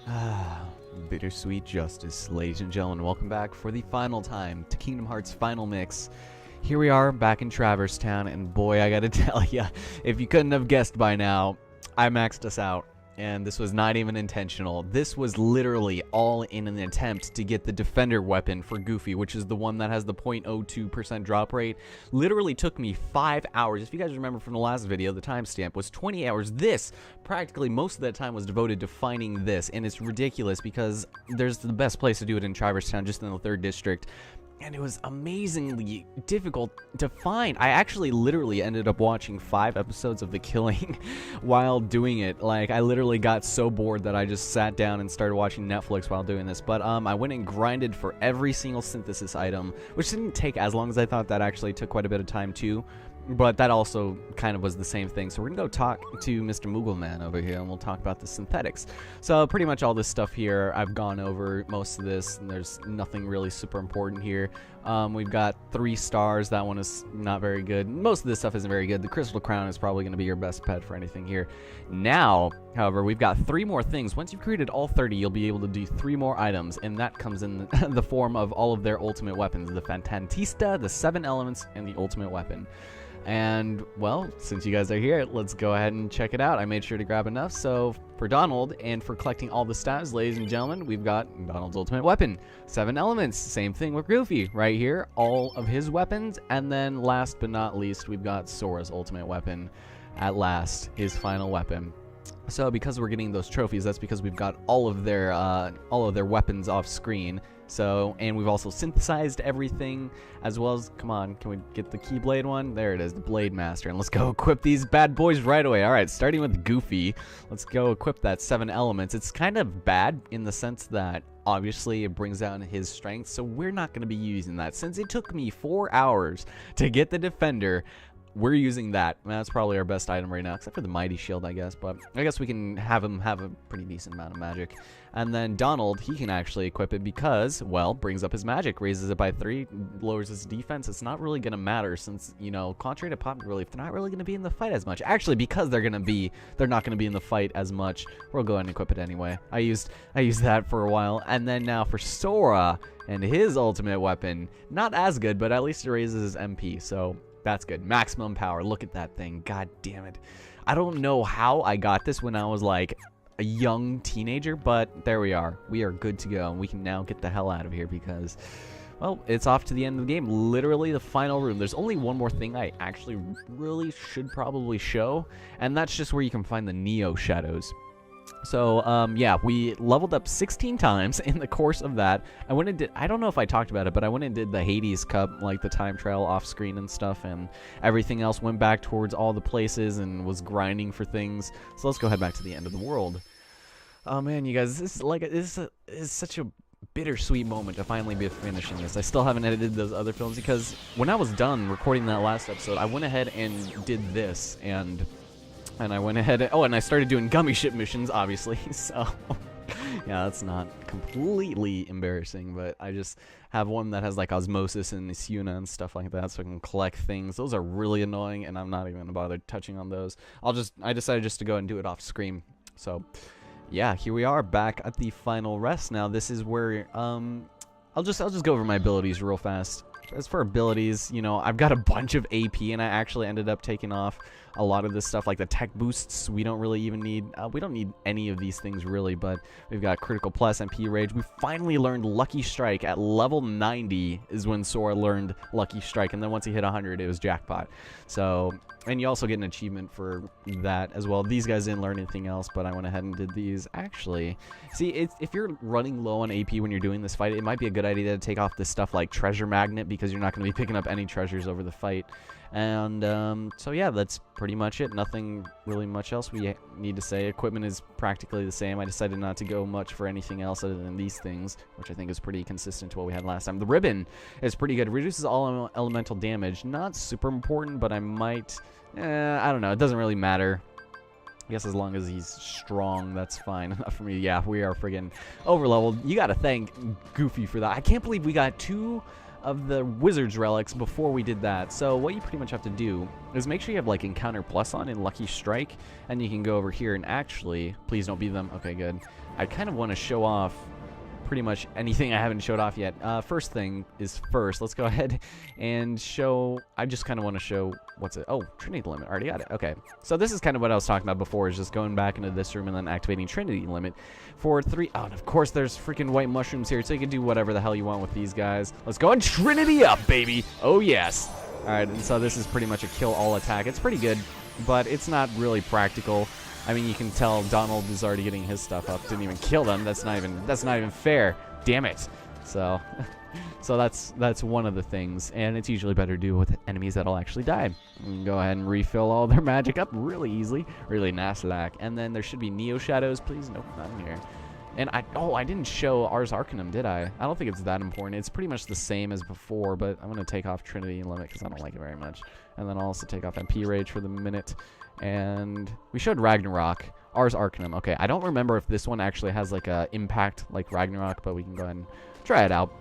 Ah, bittersweet justice, ladies and gentlemen. Welcome back for the final time to Kingdom Hearts Final Mix. Here we are back in Traverse Town, and boy, I gotta tell ya, if you couldn't have guessed by now, I maxed us out. And this was not even intentional. This was literally all in an attempt to get the defender weapon for Goofy, which is the one that has the 0.02% drop rate. Literally took me 5 hours. If you guys remember from the last video, the timestamp was 20 hours. This, practically most of that time was devoted to finding this, and it's ridiculous because there's the best place to do it in Traverse Town, just in the 3rd district. And it was amazingly difficult to find. I actually literally ended up watching 5 episodes of The Killing while doing it. Like, I literally got so bored that I just sat down and started watching Netflix while doing this. But I went and grinded for every single synthesis item, which didn't take as long as I thought. That actually took quite a bit of time too. But that also kind of was the same thing. So we're going to go talk to Mr. Moogleman over here, and we'll talk about the synthetics. So pretty much all this stuff here, I've gone over most of this, and there's nothing really super important here. We've got 3 stars. That one is not very good. Most of this stuff isn't very good. The Crystal Crown is probably going to be your best pet for anything here. Now, however, we've got 3 more things. Once you've created all 30, you'll be able to do 3 more items, and that comes in the form of all of their ultimate weapons. The Fantantista, the 7 Elements, and the ultimate weapon. And, well, since you guys are here, let's go ahead and check it out. I made sure to grab enough. So, for Donald, and for collecting all the stats, ladies and gentlemen, we've got Donald's ultimate weapon. 7 elements. Same thing with Goofy. Right here, all of his weapons. And then, last but not least, we've got Sora's ultimate weapon. At last, his final weapon. So, because we're getting those trophies, that's because we've got all of their weapons off screen. So, and we've also synthesized everything, as well as, come on, can we get the Keyblade one? There it is, the Blade Master. And let's go equip these bad boys right away. All right, starting with Goofy, let's go equip that 7 elements. It's kind of bad in the sense that, obviously, it brings down his strength, so we're not going to be using that. Since it took me 4 hours to get the Defender, we're using that. That's probably our best item right now, except for the Mighty Shield, I guess. But I guess we can have him have a pretty decent amount of magic. And then Donald, he can actually equip it because, well, brings up his magic, raises it by 3, lowers his defense. It's not really going to matter since, you know, contrary to Pop Relief, they're not really going to be in the fight as much. Actually, because they're not going to be in the fight as much, we'll go ahead and equip it anyway. I used that for a while. And then now for Sora and his ultimate weapon, not as good, but at least it raises his MP, so that's good. Maximum power. Look at that thing. God damn it. I don't know how I got this when I was like a young teenager, but there we are. We are good to go, and we can now get the hell out of here because, well, it's off to the end of the game. Literally the final room. There's only one more thing I actually really should probably show, and that's just where you can find the Neo Shadows. So, yeah, we leveled up 16 times in the course of that. I went and did, I don't know if I talked about it, but I went and did the Hades Cup, like the time trial off screen and stuff, and everything else went back towards all the places and was grinding for things. So let's go head back to the end of the world. Oh man, you guys, this is such a bittersweet moment to finally be finishing this. I still haven't edited those other films because when I was done recording that last episode, I went ahead and did this, and I went ahead and, and I started doing gummy ship missions, obviously, so yeah, that's not completely embarrassing, but I just have one that has like osmosis and Isuna and stuff like that, so I can collect things. Those are really annoying, and I'm not even gonna bother touching on those. I decided just to go and do it off screen. So yeah, here we are back at the final rest. Now this is where I'll just go over my abilities real fast. As for abilities, you know, I've got a bunch of AP, and I actually ended up taking off a lot of this stuff, like the tech boosts. We don't really even need, we don't need any of these things really, but we've got Critical Plus, MP Rage. We finally learned Lucky Strike at level 90 is when Sora learned Lucky Strike, and then once he hit 100, it was jackpot. So, and you also get an achievement for that as well. These guys didn't learn anything else, but I went ahead and did these. Actually, see, if you're running low on AP when you're doing this fight, it might be a good idea to take off this stuff like Treasure Magnet, because you're not going to be picking up any treasures over the fight. And so yeah, that's pretty much it. Nothing really much else we need to say. Equipment is practically the same. I decided not to go much for anything else other than these things, which I think is pretty consistent to what we had last time. The ribbon is pretty good. It reduces all elemental damage. Not super important, but I might, I don't know. It doesn't really matter. I guess as long as he's strong, that's fine enough for me. Yeah, we are friggin' overleveled. You gotta thank Goofy for that. I can't believe we got two of the Wizard's Relics before we did that. So what you pretty much have to do is make sure you have like Encounter Plus on in Lucky Strike, and you can go over here and actually, please don't beat them. Okay, good. I kind of want to show off pretty much anything I haven't showed off yet. First thing is first. Let's go ahead and show. I just kind of want to show what's it. Oh, Trinity Limit. Already got it. Okay. So this is kind of what I was talking about before, is just going back into this room and then activating Trinity Limit for 3. Oh, and of course there's freaking white mushrooms here, so you can do whatever the hell you want with these guys. Let's go and Trinity up, baby. Oh yes. All right. And so this is pretty much a kill all attack. It's pretty good, but it's not really practical. I mean, you can tell Donald is already getting his stuff up. Didn't even kill them. That's not even fair. Damn it. So, so that's one of the things, and it's usually better to do with enemies that'll actually die. You can go ahead and refill all their magic up really easily, really nice like. And then there should be Neo Shadows, please. Nope, not in here. And I didn't show Ars Arcanum, did I? I don't think it's that important. It's pretty much the same as before, but I'm gonna take off Trinity Limit because I don't like it very much. And then I'll also take off MP Rage for the minute. And we showed Ragnarok, Ars Arcanum. Okay, I don't remember if this one actually has like a impact like Ragnarok, but we can go ahead and try it out.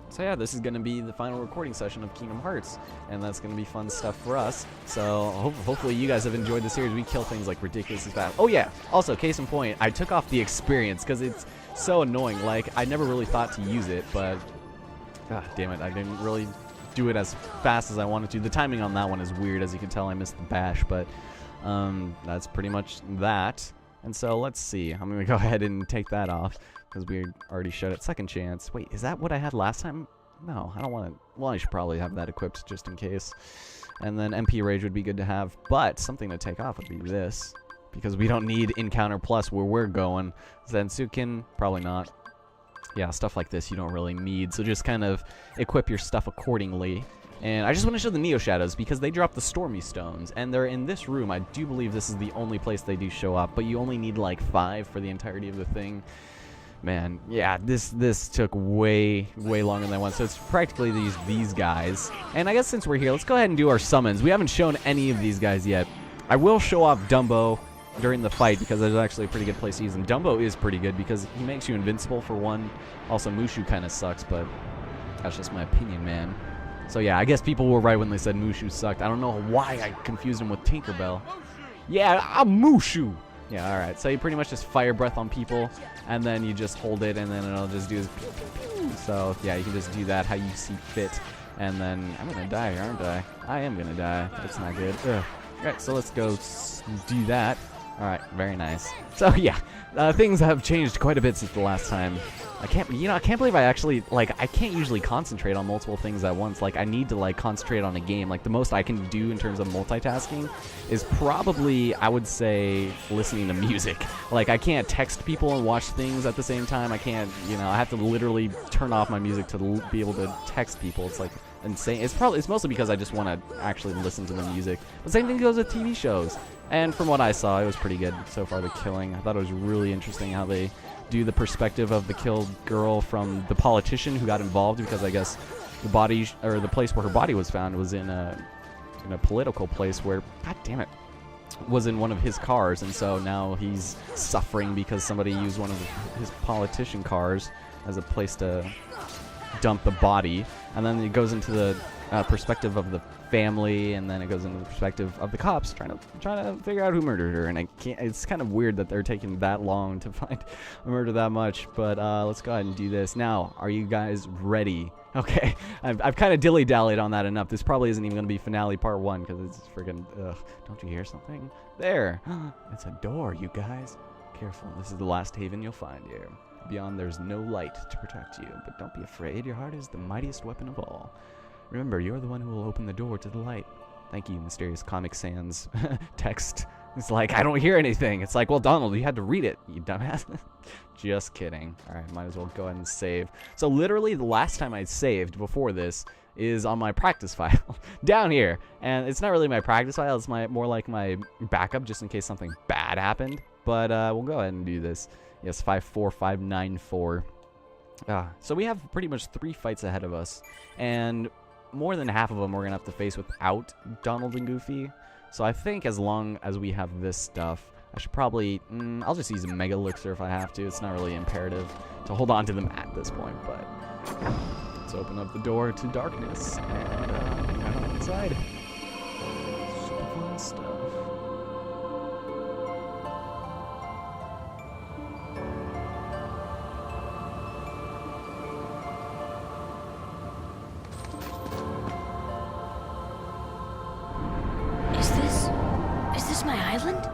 So yeah, this is going to be the final recording session of Kingdom Hearts, and that's going to be fun stuff for us. So hopefully you guys have enjoyed the series. We kill things like ridiculously fast. Oh yeah, also case in point, I took off the experience because it's so annoying. Like, I never really thought to use it, but damn it, I didn't really do it as fast as I wanted to. The timing on that one is weird. As you can tell, I missed the bash, but that's pretty much that. And so let's see. I'm going to go ahead and take that off because we already showed it. Second chance. Wait, is that what I had last time? No, I don't want to. Well, I should probably have that equipped just in case. And then MP Rage would be good to have, but something to take off would be this, because we don't need Encounter Plus where we're going. Zensuken, probably not. Yeah, stuff like this you don't really need, so just kind of equip your stuff accordingly. And I just want to show the Neo Shadows because they drop the Stormy Stones, and they're in this room. I do believe this is the only place they do show up, but you only need like 5 for the entirety of the thing. Man, yeah, this took way longer than I wanted. So it's practically these guys. And I guess since we're here, let's go ahead and do our summons. We haven't shown any of these guys yet. I will show off Dumbo during the fight because there's actually a pretty good place to use him. Dumbo is pretty good because he makes you invincible for one. Also, Mushu kind of sucks, but that's just my opinion, man. So yeah, I guess people were right when they said Mushu sucked. I don't know why I confused him with Tinkerbell. Yeah, I'm Mushu. Yeah, alright. So you pretty much just fire breath on people, and then you just hold it, and then it'll just do his pew, pew, pew. So yeah, you can just do that how you see fit. And then I'm gonna die, aren't I? I am gonna die. That's not good. Ugh. Alright, so let's go do that. Alright, very nice. So yeah, things have changed quite a bit since the last time. I can't believe I actually, like, I can't usually concentrate on multiple things at once. Like, I need to, like, concentrate on a game. Like, the most I can do in terms of multitasking is probably, I would say, listening to music. Like, I can't text people and watch things at the same time. I can't, I have to literally turn off my music to be able to text people. It's, like, insane. It's mostly because I just want to actually listen to the music. The same thing goes with TV shows. And from what I saw, it was pretty good so far, the killing. I thought it was really interesting how they do the perspective of the killed girl from the politician who got involved, because I guess the body, or the place where her body was found, was in a political place where, god damn it, was in one of his cars, and so now he's suffering because somebody used one of his politician cars as a place to dump the body. And then it goes into the perspective of the family, and then it goes into the perspective of the cops trying to figure out who murdered her. And it's kind of weird that they're taking that long to find a murder that much. But let's go ahead and do this now. Are you guys ready? Okay, I've kind of dilly-dallied on that enough. This probably isn't even going to be finale part 1 because it's freaking don't you hear something there? It's a door, you guys. Careful, this is the last haven you'll find here. Beyond there's no light to protect you, but don't be afraid. Your heart is the mightiest weapon of all. Remember, you're the one who will open the door to the light. Thank you, Mysterious Comic Sans text. It's like, I don't hear anything. It's like, well, Donald, you had to read it, you dumbass. Just kidding. All right, might as well go ahead and save. So literally the last time I saved before this is on my practice file down here. And it's not really my practice file. It's more like my backup just in case something bad happened. But we'll go ahead and do this. Yes, 54594. So we have pretty much 3 fights ahead of us. And more than half of them we're going to have to face without Donald and Goofy. So I think as long as we have this stuff, I should probably, I'll just use a Mega Elixir if I have to. It's not really imperative to hold on to them at this point, but let's open up the door to darkness and head on inside. Super fun stuff. Is this my island?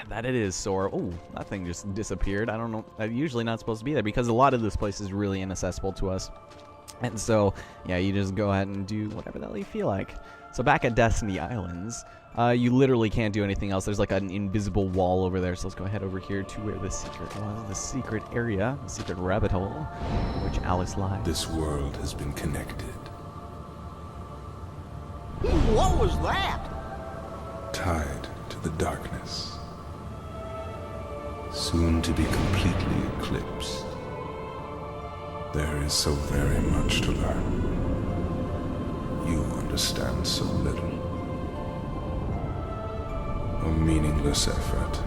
That it is, Sora. Oh, that thing just disappeared. I don't know. Usually not supposed to be there because a lot of this place is really inaccessible to us. And so, yeah, you just go ahead and do whatever the hell you feel like. So back at Destiny Islands, you literally can't do anything else. There's like an invisible wall over there. So let's go ahead over here to where the secret was. The secret area, the secret rabbit hole, in which Alice lies. This world has been connected. What was that? Tied to the darkness. Soon to be completely eclipsed. There is so very much to learn. You understand so little. A meaningless effort.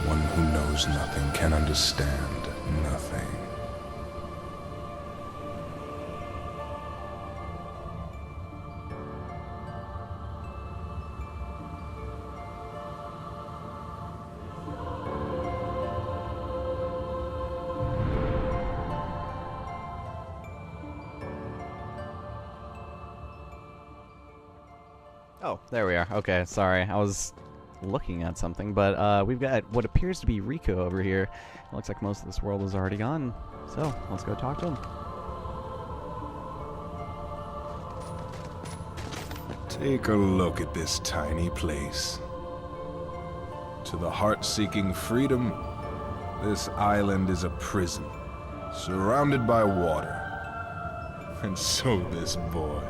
One who knows nothing can understand nothing. Oh, there we are. Okay, sorry. I was looking at something, but we've got what appears to be Rico over here. It looks like most of this world is already gone. So, let's go talk to him. Take a look at this tiny place. To the heart-seeking freedom, this island is a prison, surrounded by water. And so this boy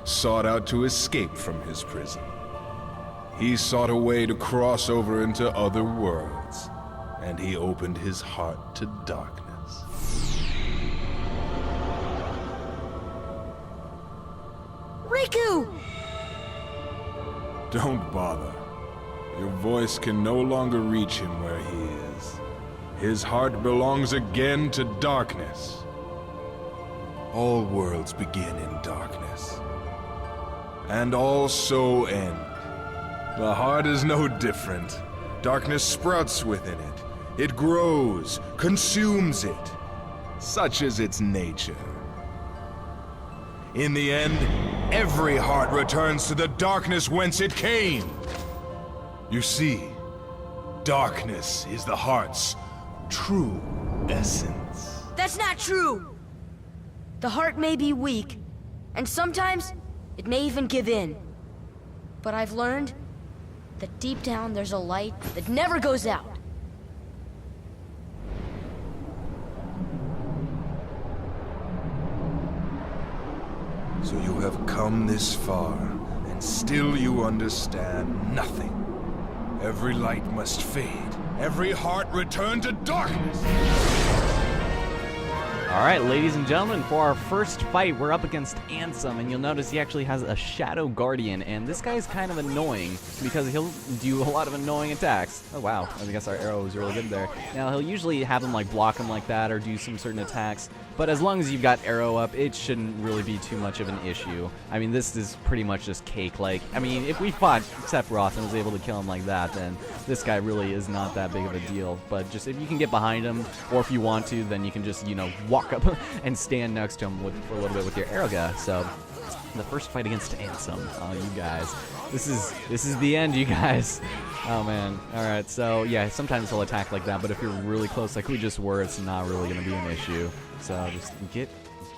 sought out to escape from his prison. He sought a way to cross over into other worlds, and he opened his heart to darkness. Riku! Don't bother. Your voice can no longer reach him where he is. His heart belongs again to darkness. All worlds begin in darkness. And all so end. The heart is no different. Darkness sprouts within it. It grows, consumes it. Such is its nature. In the end, every heart returns to the darkness whence it came. You see, darkness is the heart's true essence. That's not true! The heart may be weak, and sometimes it may even give in. But I've learned that deep down there's a light that never goes out. So you have come this far, and still you understand nothing. Every light must fade. Every heart return to darkness. Alright, ladies and gentlemen, for our first fight, we're up against Ansem, and you'll notice he actually has a Shadow Guardian, and this guy is kind of annoying, because he'll do a lot of annoying attacks. Oh wow, I guess our arrow was really good there. Now, he'll usually have him, like, block him like that, or do some certain attacks, but as long as you've got arrow up, it shouldn't really be too much of an issue. I mean, this is pretty much just cake. Like, I mean, if we fought Sephiroth and was able to kill him like that, then this guy really is not that big of a deal. But just if you can get behind him, or if you want to, then you can just, you know, walk up and stand next to him for a little bit with your arrow gun. So, the first fight against Ansem. Oh, you guys. This is the end, you guys. Oh, man. Alright, so, yeah, sometimes he'll attack like that, but if you're really close, like we just were, it's not really going to be an issue. So, just get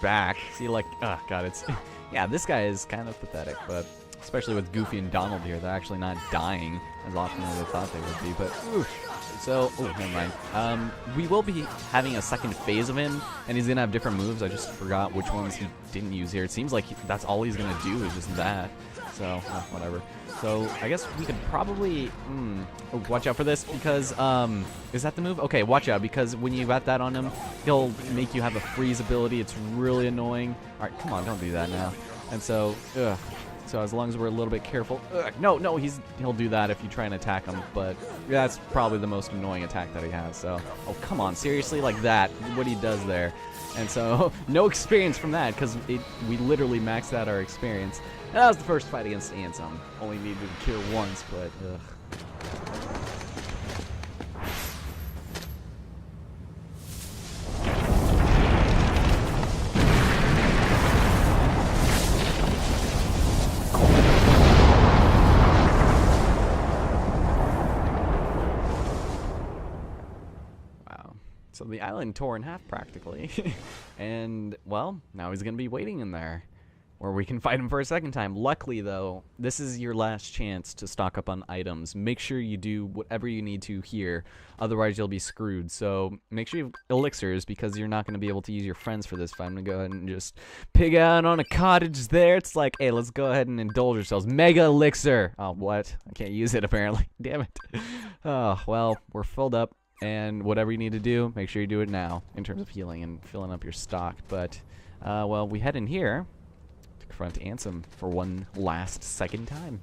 back. See, like, oh, God, it's... Yeah, this guy is kind of pathetic, but especially with Goofy and Donald here, they're actually not dying as often as I thought they would be, but... Oof. So, oh, never mind. We will be having a second phase of him, and he's going to have different moves. I just forgot which ones he didn't use here. It seems like that's all he's going to do is just that. So, whatever. So, I guess we could probably... Oh, watch out for this, because, is that the move? Okay, watch out, because when you got that on him, he'll make you have a freeze ability. It's really annoying. Alright, come on, don't do that now. And so, ugh. So as long as we're a little bit careful. Ugh, no, he'll do that if you try and attack him, but that's probably the most annoying attack that he has. So, oh come on, seriously, like that, what he does there. And so no experience from that because we literally maxed out our experience. That was the first fight against Ansem. Only needed to cure once, but ugh. So the island tore in half practically. And, well, now he's going to be waiting in there where we can fight him for a second time. Luckily, though, this is your last chance to stock up on items. Make sure you do whatever you need to here. Otherwise, you'll be screwed. So make sure you have elixirs because you're not going to be able to use your friends for this fight. I'm going to go ahead and just pig out on a cottage there. It's like, hey, let's go ahead and indulge ourselves. Mega elixir. Oh, what? I can't use it, apparently. Damn it. Oh, well, we're filled up. And whatever you need to do, make sure you do it now in terms of healing and filling up your stock. But, well, we head in here to confront Ansem for one last second time.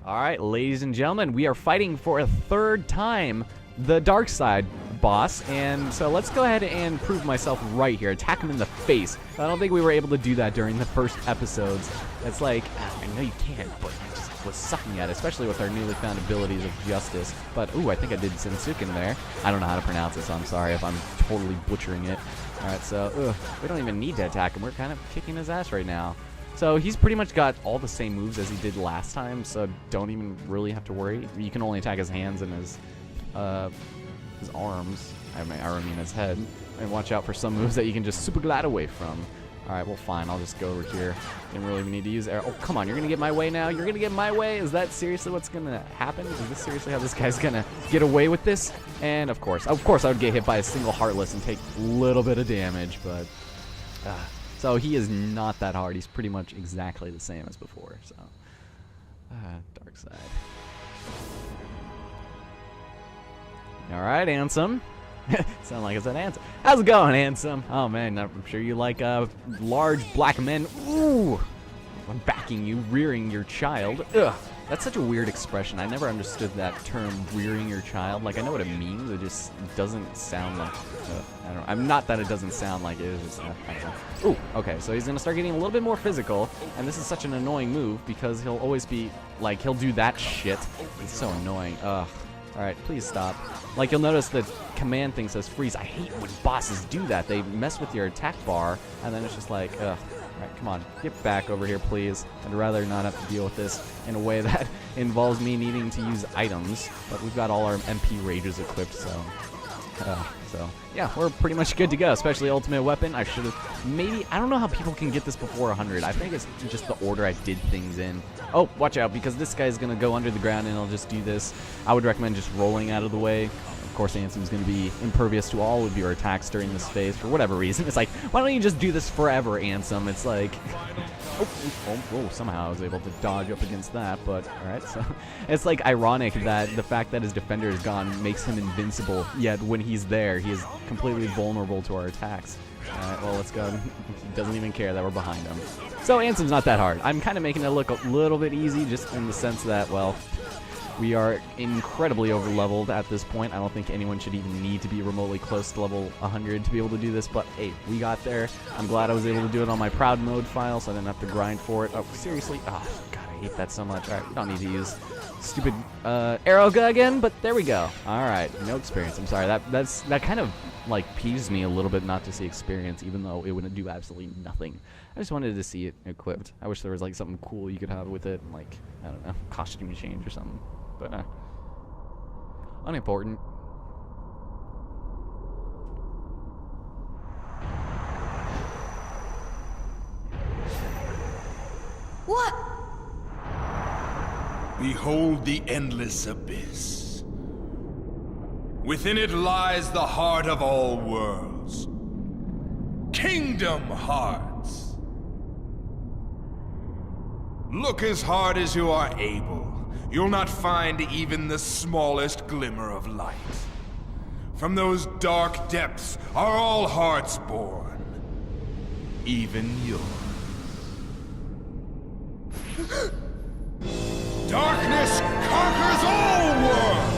All right, ladies and gentlemen, we are fighting for a third time the dark side boss, and so let's go ahead and prove myself right here. Attack him in the face. I don't think we were able to do that during the first episodes. It's like, I know you can, but I just was sucking at it, especially with our newly found abilities of Justice. But, ooh, I think I did Sensuken there. I don't know how to pronounce it, so I'm sorry if I'm totally butchering it. Alright, so, we don't even need to attack him. We're kind of kicking his ass right now. So he's pretty much got all the same moves as he did last time, so don't even really have to worry. You can only attack his hands and his arms, I mean his head, and watch out for some moves that you can just super glide away from. Alright, well fine, I'll just go over here. Didn't really even need to use air. Oh, come on, you're gonna get my way now? You're gonna get my way? Is that seriously what's gonna happen? Is this seriously how this guy's gonna get away with this? And of course I would get hit by a single Heartless and take a little bit of damage, but so he is not that hard. He's pretty much exactly the same as before, so dark side. Alright, Ansem. Sound like it's an Ansem. How's it going, Ansem? Oh man, I'm sure you like large black men. Ooh! I'm backing you, rearing your child. Ugh! That's such a weird expression. I never understood that term, rearing your child. Like, I know what it means, it just doesn't sound like, I don't know. I'm not that it doesn't sound like it, it's just, I don't know. Ooh, okay, so he's gonna start getting a little bit more physical, and this is such an annoying move because he'll always be, like, he'll do that shit. It's so annoying. Ugh. Alright, please stop. Like, you'll notice the command thing says freeze. I hate when bosses do that. They mess with your attack bar, and then it's just like, ugh. Alright, come on. Get back over here, please. I'd rather not have to deal with this in a way that involves me needing to use items. But we've got all our MP rages equipped, so yeah, we're pretty much good to go, especially ultimate weapon. I should have maybe, I don't know how people can get this before 100. I think it's just the order I did things in. Oh, watch out, because this guy's going to go under the ground and he'll just do this. I would recommend just rolling out of the way. Of course, Ansem's going to be impervious to all of your attacks during this phase for whatever reason. It's like, why don't you just do this forever, Ansem? It's like, oh, somehow I was able to dodge up against that, but alright, so it's like ironic that the fact that his defender is gone makes him invincible, yet when he's there, he is completely vulnerable to our attacks. Alright, well, let's go. He doesn't even care that we're behind him. So Ansem's not that hard. I'm kind of making it look a little bit easy, just in the sense that, well, we are incredibly over-leveled at this point. I don't think anyone should even need to be remotely close to level 100 to be able to do this, but hey, we got there. I'm glad I was able to do it on my proud mode file, so I didn't have to grind for it. Oh, seriously? Oh, God, I hate that so much. Alright, we don't need to use stupid arrow gun again, but there we go. Alright, no experience. I'm sorry. That kind of, like, peeves me a little bit not to see experience, even though it wouldn't do absolutely nothing. I just wanted to see it equipped. I wish there was, like, something cool you could have with it, like, I don't know, costume change or something. But, unimportant. What? Behold the endless abyss. Within it lies the heart of all worlds. Kingdom Hearts. Look as hard as you are able. You'll not find even the smallest glimmer of light. From those dark depths are all hearts born. Even yours. Darkness conquers all worlds!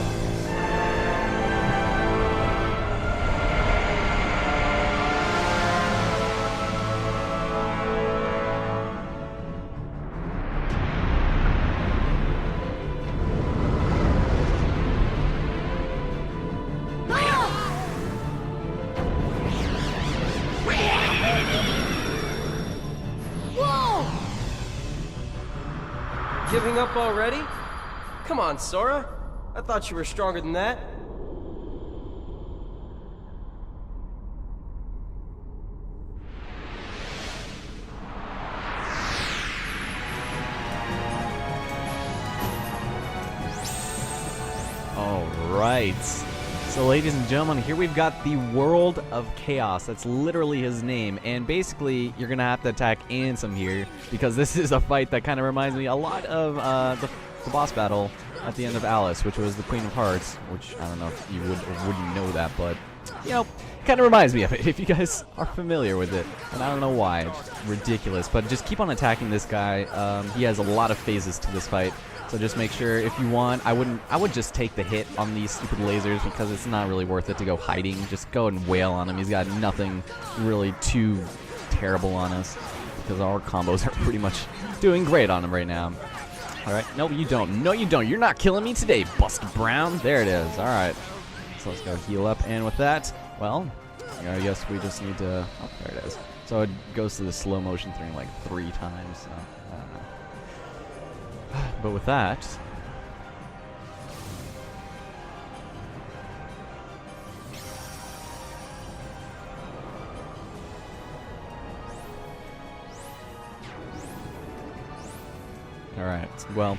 Whoa! Giving up already? Come on, Sora. I thought you were stronger than that. All right. So, ladies and gentlemen, here we've got the World of Chaos. That's literally his name. And basically, you're going to have to attack Ansem here, because this is a fight that kind of reminds me a lot of the boss battle at the end of Alice, which was the Queen of Hearts, which I don't know if you would or wouldn't know that, but, you know, kind of reminds me of it, if you guys are familiar with it. And I don't know why. It's ridiculous. But just keep on attacking this guy. He has a lot of phases to this fight. So just make sure, if you want, I would just take the hit on these stupid lasers, because it's not really worth it to go hiding. Just go and wail on him. He's got nothing really too terrible on us, because our combos are pretty much doing great on him right now. All right. No, you don't. No, you don't. You're not killing me today, Buster Brown. There it is. All right. So let's go heal up. And with that, well, I guess we just need to... Oh, there it is. So it goes to the slow motion thing like 3 times. So I don't know. But with that... Alright, well...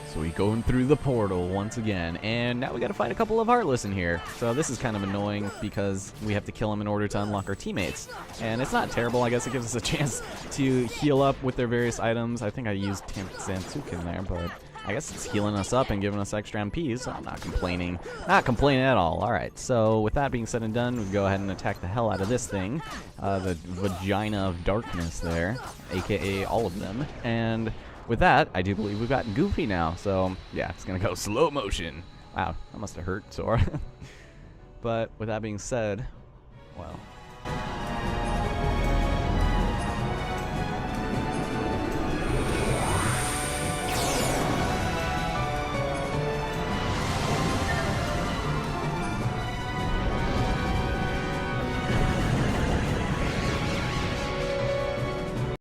So we going through the portal once again, and now we gotta fight a couple of Heartless in here. So this is kind of annoying, because we have to kill them in order to unlock our teammates. And it's not terrible, I guess it gives us a chance to heal up with their various items. I think I used Zantsuk in there, but I guess it's healing us up and giving us extra MPs, so I'm not complaining. Not complaining at all. Alright, so with that being said and done, we go ahead and attack the hell out of this thing. The Vagina of Darkness there, aka all of them. And... with that, I do believe we've got Goofy now, so yeah, it's gonna go slow motion. Wow, that must have hurt Sora. But with that being said, well,